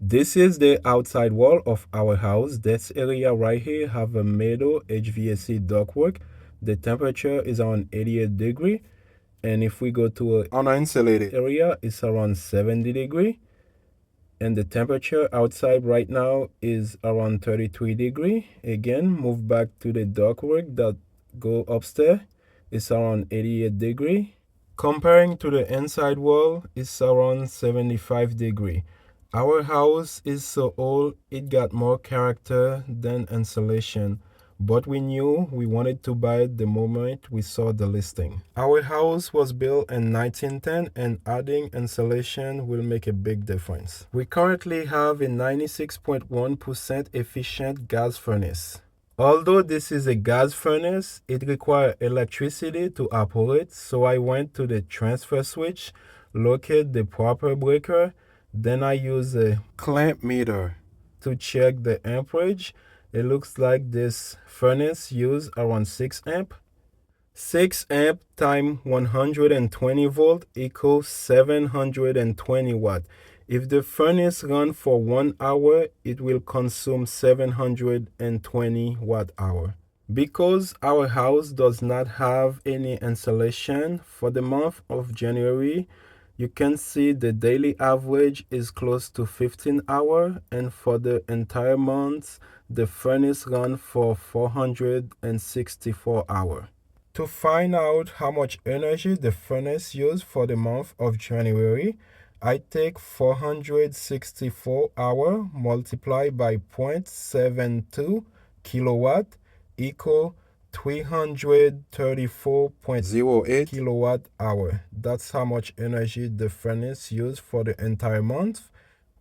This is the outside wall of our house. This area right here have a metal HVAC ductwork. The temperature is around 88 degree. And if we go to a uninsulated area, it's around 70 degree. And the temperature outside right now is around 33 degree. Again, move back to the ductwork that go upstairs. It's around 88 degree. Comparing to the inside wall, it's around 75 degree. Our house is so old, it got more character than insulation, but we knew we wanted to buy it the moment we saw the listing. Our house was built in 1910 and adding insulation will make a big difference. We currently have a 96.1% efficient gas furnace. Although this is a gas furnace, it requires electricity to operate, so I went to the transfer switch, locate the proper breaker, then I use a clamp meter to check the amperage. It looks like this furnace use around 6 amp. 6 amp times 120 volt equals 720 watt. If the furnace runs for 1 hour, it will consume 720 watt hour. Because our house does not have any insulation for the month of January, you can see the daily average is close to 15 hours, and for the entire month, the furnace runs for 464 hours. To find out how much energy the furnace used for the month of January, I take 464 hours multiplied by 0.72 kilowatt equal 334.08 kilowatt hour. That's how much energy the furnace used for the entire month.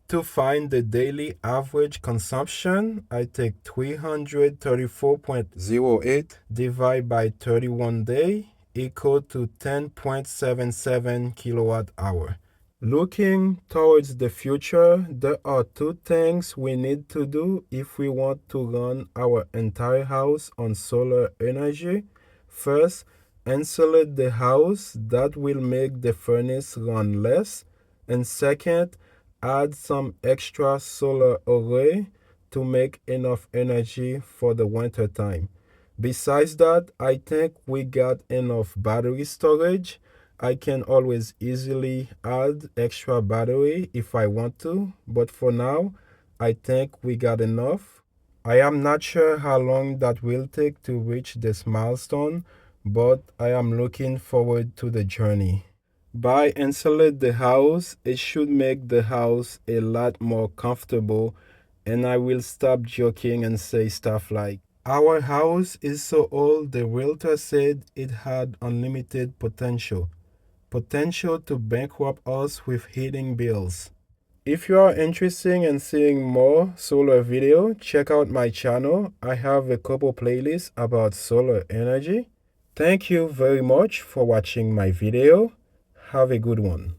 To find the daily average consumption, I take 334.08 divided by 31 days equal to 10.77 kilowatt hour. Looking towards the future, there are two things we need to do if we want to run our entire house on solar energy. First, insulate the house. That will make the furnace run less. And second, add some extra solar array to make enough energy for the winter time. Besides that, I think we got enough battery storage. I can always easily add extra battery if I want to, but for now, I think we got enough. I am not sure how long that will take to reach this milestone, but I am looking forward to the journey. By insulate the house, it should make the house a lot more comfortable, and I will stop joking and say stuff like, our house is so old the realtor said it had unlimited potential to bankrupt us with heating bills. If you are interested in seeing more solar video, check out my channel. I have a couple playlists about solar energy. Thank you very much for watching my video. Have a good one.